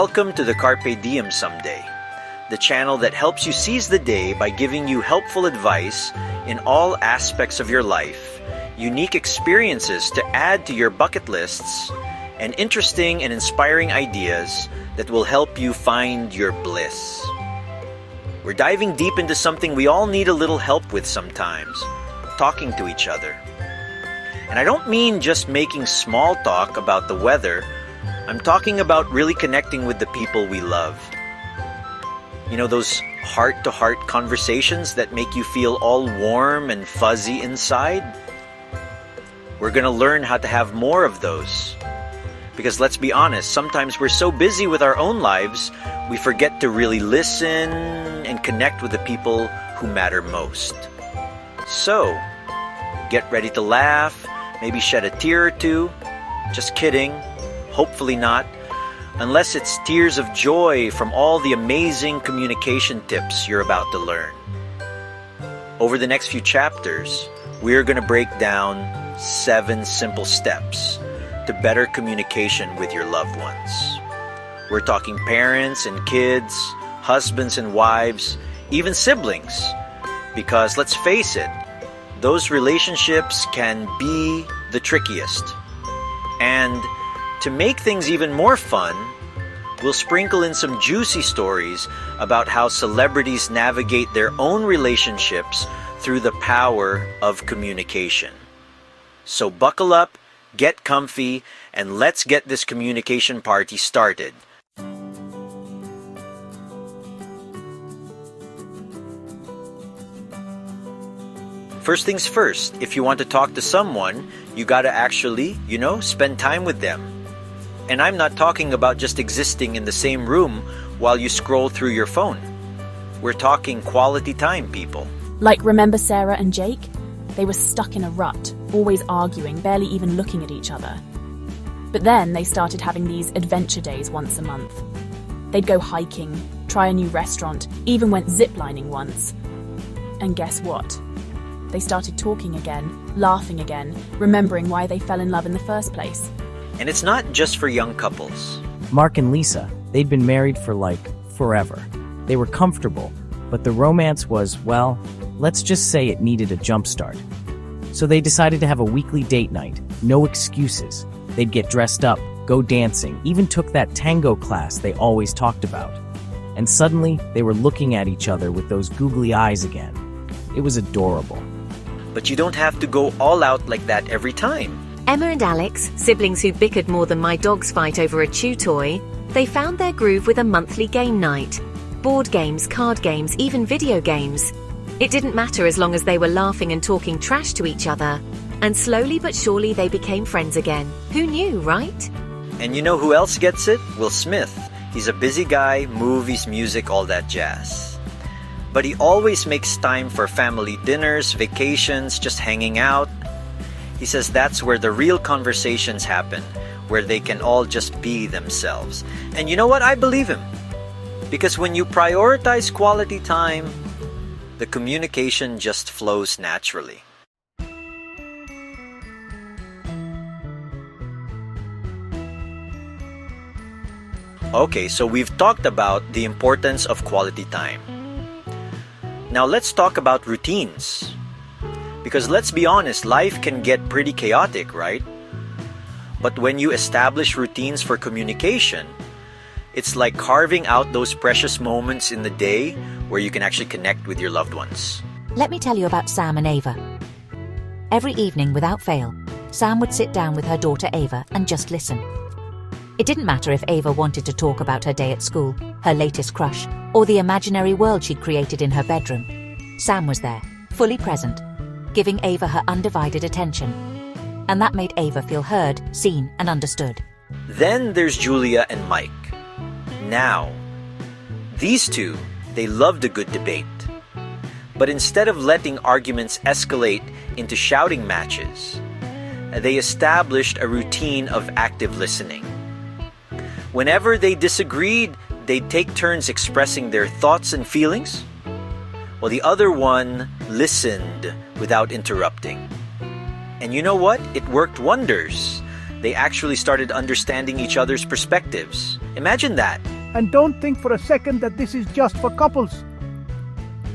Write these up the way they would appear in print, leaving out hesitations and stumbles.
Welcome to the CarpeDiemSomeday, the channel that helps you seize the day by giving you helpful advice in all aspects of your life, unique experiences to add to your bucket lists, and interesting and inspiring ideas that will help you find your bliss. We're diving deep into something we all need a little help with sometimes, talking to each other. And I don't mean just making small talk about the weather. I'm talking about really connecting with the people we love. You know, those heart-to-heart conversations that make you feel all warm and fuzzy inside? We're gonna learn how to have more of those. Because let's be honest, sometimes we're so busy with our own lives, we forget to really listen and connect with the people who matter most. So, get ready to laugh, maybe shed a tear or two. Just kidding. Hopefully not. Unless it's tears of joy from all the amazing communication tips you're about to learn. Over the next few chapters, we're going to break down 7 simple steps to better communication with your loved ones. We're talking parents and kids, husbands and wives, even siblings. Because let's face it, those relationships can be the trickiest. And to make things even more fun, we'll sprinkle in some juicy stories about how celebrities navigate their own relationships through the power of communication. So buckle up, get comfy, and let's get this communication party started. First things first, if you want to talk to someone, you gotta actually, spend time with them. And I'm not talking about just existing in the same room while you scroll through your phone. We're talking quality time, people. Like, remember Sarah and Jake? They were stuck in a rut, always arguing, barely even looking at each other. But then they started having these adventure days once a month. They'd go hiking, try a new restaurant, even went ziplining once. And guess what? They started talking again, laughing again, remembering why they fell in love in the first place. And it's not just for young couples. Mark and Lisa, they'd been married for forever. They were comfortable, but the romance was, well, let's just say it needed a jump start. So they decided to have a weekly date night, no excuses. They'd get dressed up, go dancing, even took that tango class they always talked about. And suddenly, they were looking at each other with those googly eyes again. It was adorable. But you don't have to go all out like that every time. Emma and Alex, siblings who bickered more than my dogs fight over a chew toy, they found their groove with a monthly game night. Board games, card games, even video games. It didn't matter as long as they were laughing and talking trash to each other. And slowly but surely they became friends again. Who knew, right? And you know who else gets it? Will Smith. He's a busy guy, movies, music, all that jazz. But he always makes time for family dinners, vacations, just hanging out. He says that's where the real conversations happen, where they can all just be themselves. And you know what? I believe him. Because when you prioritize quality time, the communication just flows naturally. Okay, so we've talked about the importance of quality time. Now let's talk about routines. Because let's be honest, life can get pretty chaotic, right? But when you establish routines for communication, it's like carving out those precious moments in the day where you can actually connect with your loved ones. Let me tell you about Sam and Ava. Every evening, without fail, Sam would sit down with her daughter Ava and just listen. It didn't matter if Ava wanted to talk about her day at school, her latest crush, or the imaginary world she'd created in her bedroom. Sam was there, fully present, giving Ava her undivided attention. And that made Ava feel heard, seen, and understood. Then there's Julia and Mike. Now, these two, they loved a good debate. But instead of letting arguments escalate into shouting matches, they established a routine of active listening. Whenever they disagreed, they'd take turns expressing their thoughts and feelings, while the other one listened without interrupting. And you know what? It worked wonders. They actually started understanding each other's perspectives. Imagine that. And don't think for a second that this is just for couples.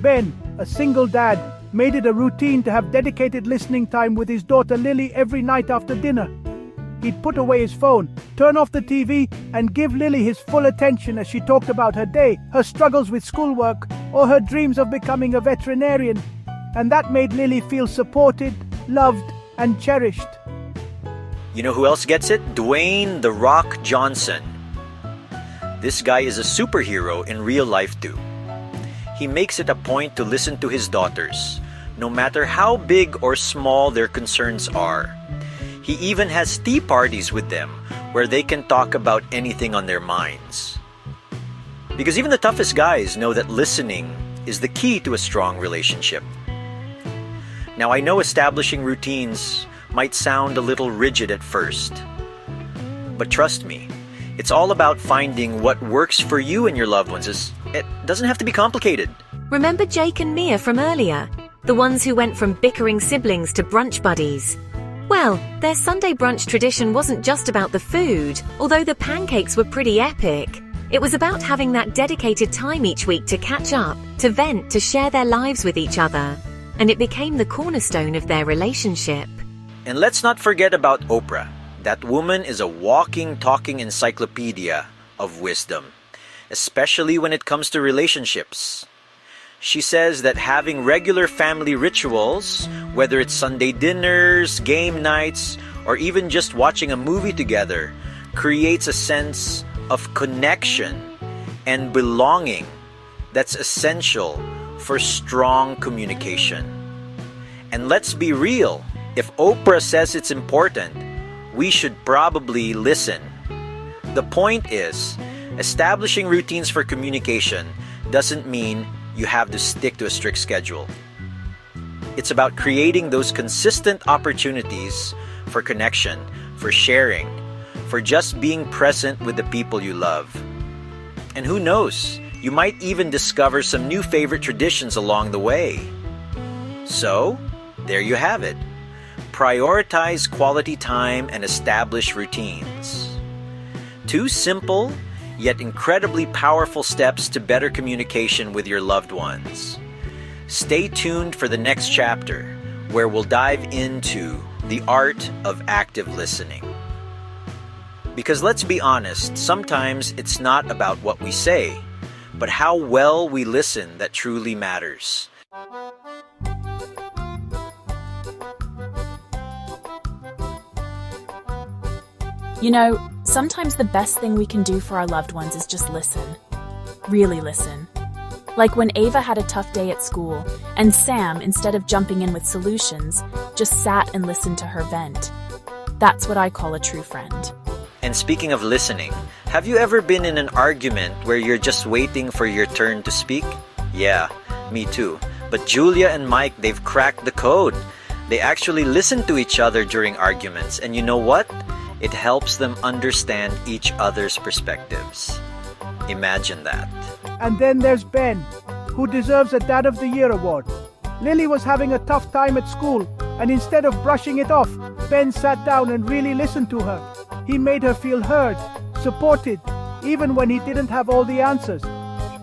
Ben, a single dad, made it a routine to have dedicated listening time with his daughter Lily every night after dinner. He'd put away his phone, turn off the TV, and give Lily his full attention as she talked about her day, her struggles with schoolwork, or her dreams of becoming a veterinarian. And that made Lily feel supported, loved, and cherished. You know who else gets it? Dwayne "The Rock" Johnson. This guy is a superhero in real life too. He makes it a point to listen to his daughters, no matter how big or small their concerns are. He even has tea parties with them where they can talk about anything on their minds. Because even the toughest guys know that listening is the key to a strong relationship. Now, I know establishing routines might sound a little rigid at first, but trust me, it's all about finding what works for you and your loved ones. It doesn't have to be complicated. Remember Jake and Mia from earlier? The ones who went from bickering siblings to brunch buddies. Well, their Sunday brunch tradition wasn't just about the food, although the pancakes were pretty epic. It was about having that dedicated time each week to catch up, to vent, to share their lives with each other. And it became the cornerstone of their relationship. And let's not forget about Oprah. That woman is a walking, talking encyclopedia of wisdom, especially when it comes to relationships. She says that having regular family rituals, whether it's Sunday dinners, game nights, or even just watching a movie together, creates a sense of connection and belonging that's essential for strong communication. And let's be real, if Oprah says it's important, we should probably listen. The point is, establishing routines for communication doesn't mean you have to stick to a strict schedule. It's about creating those consistent opportunities for connection, for sharing, for just being present with the people you love. And who knows, you might even discover some new favorite traditions along the way. So, there you have it. Prioritize quality time and establish routines. Two simple, yet incredibly powerful steps to better communication with your loved ones. Stay tuned for the next chapter, where we'll dive into the art of active listening. Because let's be honest, sometimes it's not about what we say, but how well we listen that truly matters. You know, sometimes the best thing we can do for our loved ones is just listen. Really listen. Like when Ava had a tough day at school, and Sam, instead of jumping in with solutions, just sat and listened to her vent. That's what I call a true friend. And speaking of listening, have you ever been in an argument where you're just waiting for your turn to speak? Yeah, me too. But Julia and Mike, they've cracked the code. They actually listen to each other during arguments, and you know what? It helps them understand each other's perspectives. Imagine that. And then there's Ben, who deserves a Dad of the Year award. Lily was having a tough time at school, and instead of brushing it off, Ben sat down and really listened to her. He made her feel heard, supported, even when he didn't have all the answers.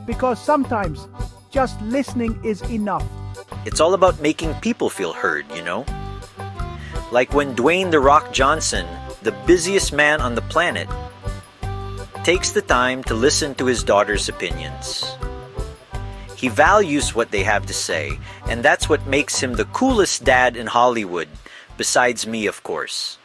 Because sometimes, just listening is enough. It's all about making people feel heard, you know? Like when Dwayne "The Rock" Johnson, the busiest man on the planet, takes the time to listen to his daughter's opinions. He values what they have to say, and that's what makes him the coolest dad in Hollywood, besides me, of course.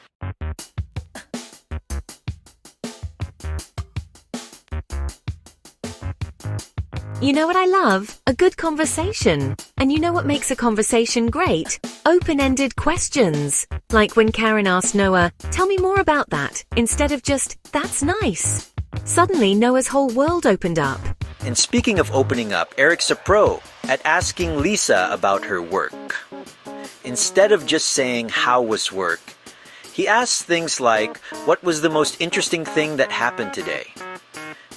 You know what I love? A good conversation. And you know what makes a conversation great? Open-ended questions. Like when Karen asked Noah, "Tell me more about that," instead of just, "That's nice." Suddenly, Noah's whole world opened up. And speaking of opening up, Eric's a pro at asking Lisa about her work. Instead of just saying, "How was work?" he asks things like, "What was the most interesting thing that happened today?"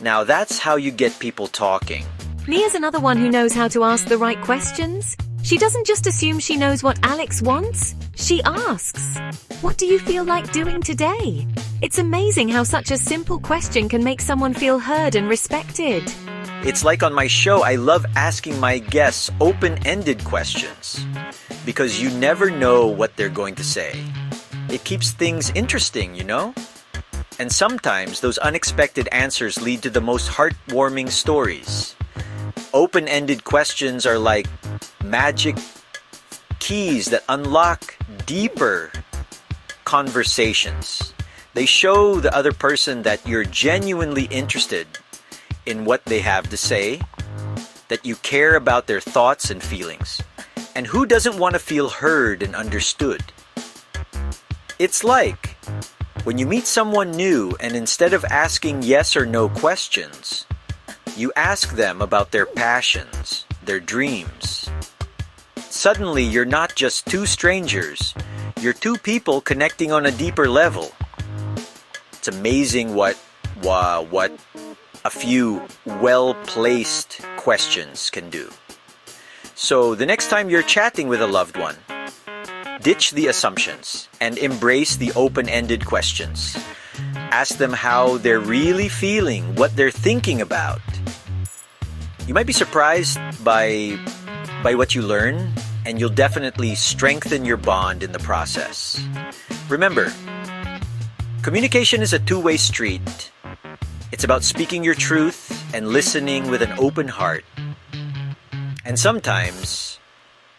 Now that's how you get people talking. Mia's another one who knows how to ask the right questions. She doesn't just assume she knows what Alex wants. She asks, "What do you feel like doing today?" It's amazing how such a simple question can make someone feel heard and respected. It's like on my show, I love asking my guests open-ended questions because you never know what they're going to say. It keeps things interesting, you know? And sometimes those unexpected answers lead to the most heartwarming stories. Open-ended questions are like magic keys that unlock deeper conversations. They show the other person that you're genuinely interested in what they have to say, that you care about their thoughts and feelings. And who doesn't want to feel heard and understood? It's like when you meet someone new and instead of asking yes or no questions, you ask them about their passions, their dreams. Suddenly, you're not just two strangers. You're two people connecting on a deeper level. It's amazing what a few well-placed questions can do. So the next time you're chatting with a loved one, ditch the assumptions and embrace the open-ended questions. Ask them how they're really feeling, what they're thinking about. You might be surprised by what you learn, and you'll definitely strengthen your bond in the process. Remember, communication is a two-way street. It's about speaking your truth and listening with an open heart. And sometimes,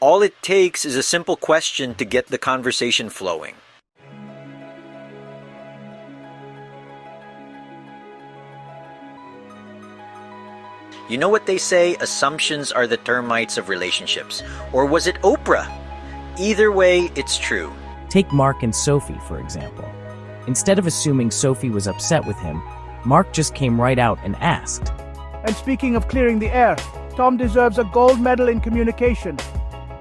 all it takes is a simple question to get the conversation flowing. You know what they say, assumptions are the termites of relationships. Or was it Oprah? Either way, it's true. Take Mark and Sophie, for example. Instead of assuming Sophie was upset with him, Mark just came right out and asked. And speaking of clearing the air, Tom deserves a gold medal in communication.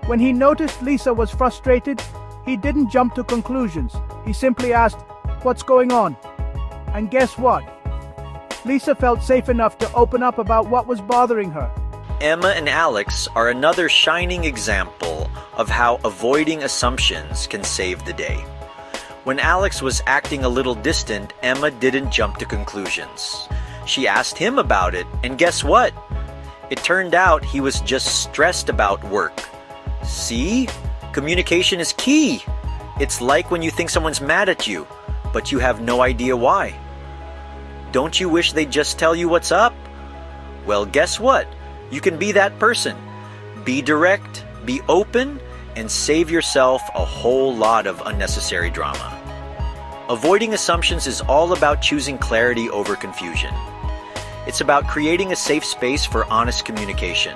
When he noticed Lisa was frustrated, he didn't jump to conclusions. He simply asked, "What's going on?" And guess what? Lisa felt safe enough to open up about what was bothering her. Emma and Alex are another shining example of how avoiding assumptions can save the day. When Alex was acting a little distant, Emma didn't jump to conclusions. She asked him about it, and guess what? It turned out he was just stressed about work. See? Communication is key. It's like when you think someone's mad at you, but you have no idea why. Don't you wish they'd just tell you what's up? Well, guess what? You can be that person. Be direct, be open, and save yourself a whole lot of unnecessary drama. Avoiding assumptions is all about choosing clarity over confusion. It's about creating a safe space for honest communication,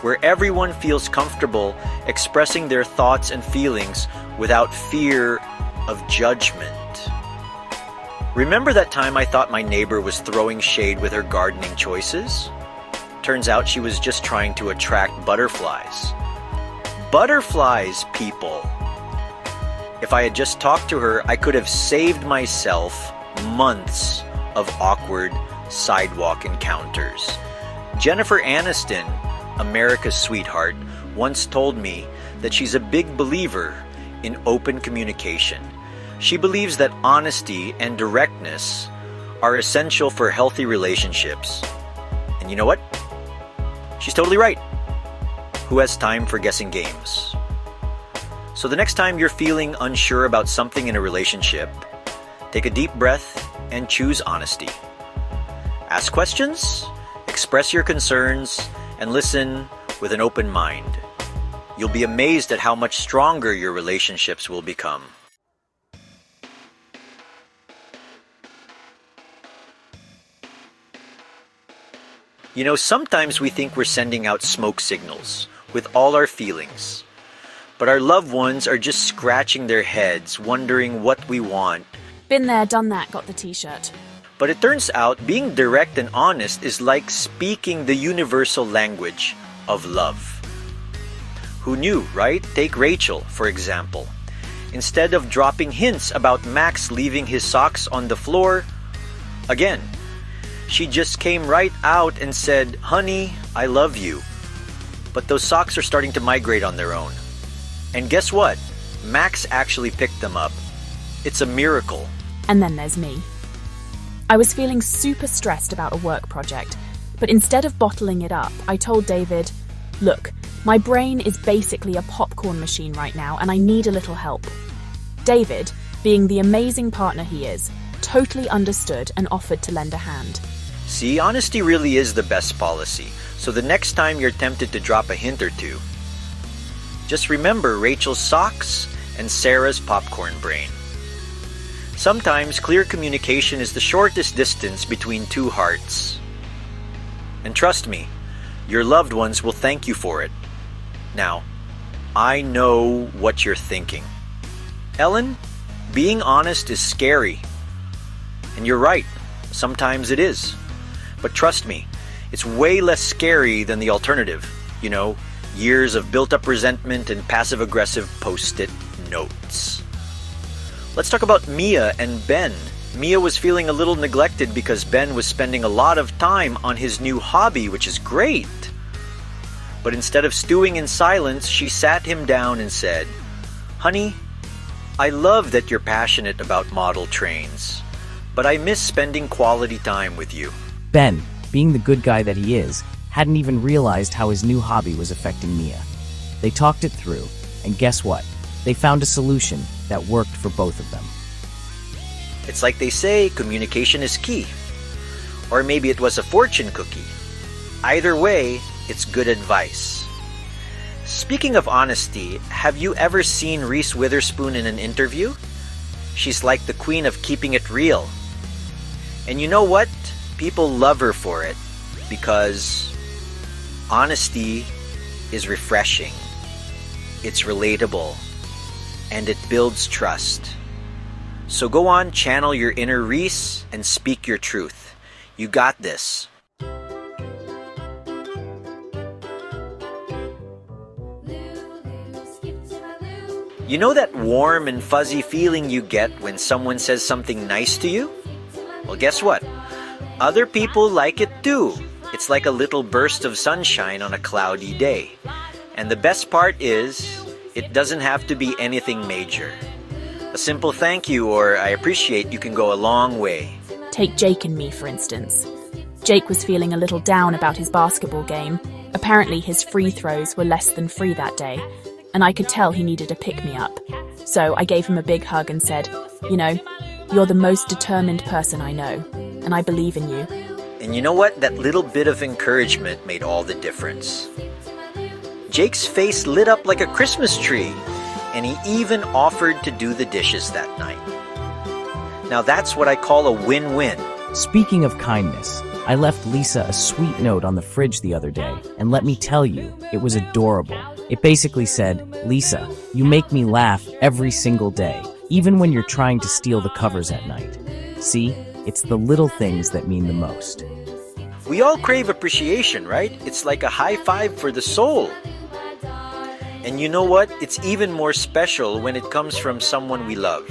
where everyone feels comfortable expressing their thoughts and feelings without fear of judgment. Remember that time I thought my neighbor was throwing shade with her gardening choices? Turns out she was just trying to attract butterflies. Butterflies, people! If I had just talked to her, I could have saved myself months of awkward sidewalk encounters. Jennifer Aniston, America's sweetheart, once told me that she's a big believer in open communication. She believes that honesty and directness are essential for healthy relationships. And you know what? She's totally right. Who has time for guessing games? So the next time you're feeling unsure about something in a relationship, take a deep breath and choose honesty. Ask questions, express your concerns, and listen with an open mind. You'll be amazed at how much stronger your relationships will become. You know, sometimes we think we're sending out smoke signals with all our feelings, but our loved ones are just scratching their heads, wondering what we want. Been there, done that, got the t-shirt. But it turns out being direct and honest is like speaking the universal language of love. Who knew, right? Take Rachel, for example. Instead of dropping hints about Max leaving his socks on the floor, again, she just came right out and said, "Honey, I love you." but those socks are starting to migrate on their own. And guess what? Max actually picked them up. It's a miracle. And then there's me. I was feeling super stressed about a work project, but instead of bottling it up, I told David, "Look, my brain is basically a popcorn machine right now, and I need a little help." David, being the amazing partner he is, totally understood and offered to lend a hand. See, honesty really is the best policy. So the next time you're tempted to drop a hint or two, just remember Rachel's socks and Sarah's popcorn brain. Sometimes clear communication is the shortest distance between two hearts. And trust me, your loved ones will thank you for it. Now, I know what you're thinking. Ellen, being honest is scary. And you're right, sometimes it is. But trust me, it's way less scary than the alternative. You know, years of built-up resentment and passive-aggressive post-it notes. Let's talk about Mia and Ben. Mia was feeling a little neglected because Ben was spending a lot of time on his new hobby, which is great. But instead of stewing in silence, she sat him down and said, "Honey, I love that you're passionate about model trains, but I miss spending quality time with you." Ben, being the good guy that he is, hadn't even realized how his new hobby was affecting Mia. They talked it through, and guess what? They found a solution that worked for both of them. It's like they say, communication is key. Or maybe it was a fortune cookie. Either way, it's good advice. Speaking of honesty, have you ever seen Reese Witherspoon in an interview? She's like the queen of keeping it real. And you know what? People love her for it because honesty is refreshing. It's relatable. And it builds trust. So go on, channel your inner Reese and speak your truth. You got this. You know that warm and fuzzy feeling you get when someone says something nice to you? Well, guess what? Other people like it too. It's like a little burst of sunshine on a cloudy day. And the best part is, it doesn't have to be anything major. A simple thank you or I appreciate you can go a long way. Take Jake and me, for instance. Jake was feeling a little down about his basketball game. Apparently his free throws were less than free that day, and I could tell he needed a pick-me-up. So I gave him a big hug and said, "You know, you're the most determined person I know, and I believe in you." And you know what? That little bit of encouragement made all the difference. Jake's face lit up like a Christmas tree, and he even offered to do the dishes that night. Now that's what I call a win-win. Speaking of kindness, I left Lisa a sweet note on the fridge the other day, and let me tell you, it was adorable. It basically said, "Lisa, you make me laugh every single day, even when you're trying to steal the covers at night." See, it's the little things that mean the most. We all crave appreciation, right? It's like a high five for the soul. And you know what? It's even more special when it comes from someone we love.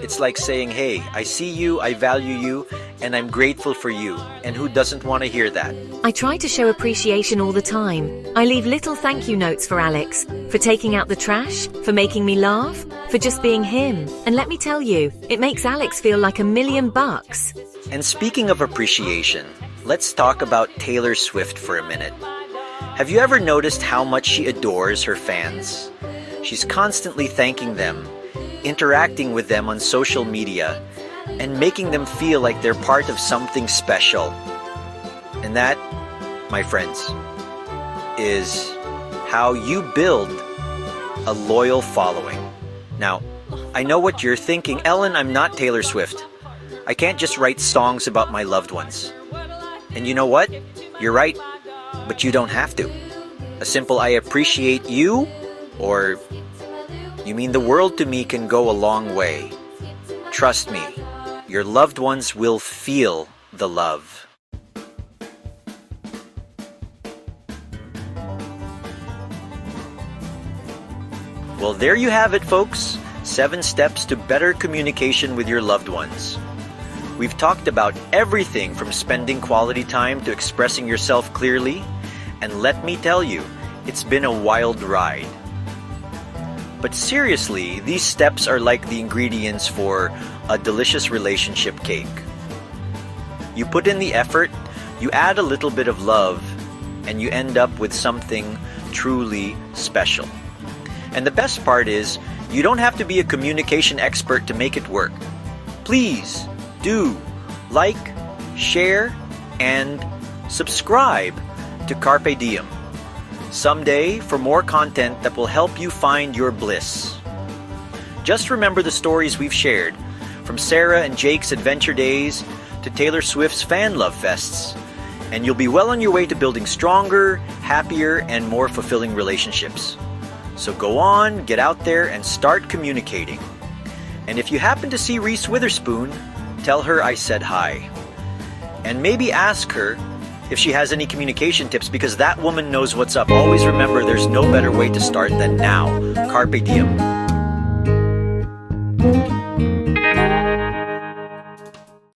It's like saying, "Hey, I see you, I value you, and I'm grateful for you." And who doesn't want to hear that? I try to show appreciation all the time. I leave little thank you notes for Alex, for taking out the trash, for making me laugh, for just being him. And let me tell you, it makes Alex feel like $1,000,000. And speaking of appreciation, let's talk about Taylor Swift for a minute. Have you ever noticed how much she adores her fans? She's constantly thanking them, interacting with them on social media, and making them feel like they're part of something special. And that, my friends, is how you build a loyal following. Now, I know what you're thinking. "Ellen, I'm not Taylor Swift. I can't just write songs about my loved ones." And you know what? You're right, but you don't have to. A simple "I appreciate you" or "You mean the world to me" can go a long way. Trust me, your loved ones will feel the love. Well, there you have it, folks. 7 steps to better communication with your loved ones. We've talked about everything from spending quality time to expressing yourself clearly. And let me tell you, It's been a wild ride. But seriously, these steps are like the ingredients for a delicious relationship cake. You put in the effort, you add a little bit of love, and you end up with something truly special. And the best part is, you don't have to be a communication expert to make it work. Please do like, share, and subscribe to Carpe Diem Someday for more content that will help you find your bliss. Just remember the stories we've shared, from Sarah and Jake's adventure days to Taylor Swift's fan love fests, and you'll be well on your way to building stronger, happier, and more fulfilling relationships. So go on, get out there, and start communicating. And if you happen to see Reese Witherspoon, tell her I said hi. And maybe ask her if she has any communication tips, because that woman knows what's up. Always remember, there's no better way to start than now. Carpe diem.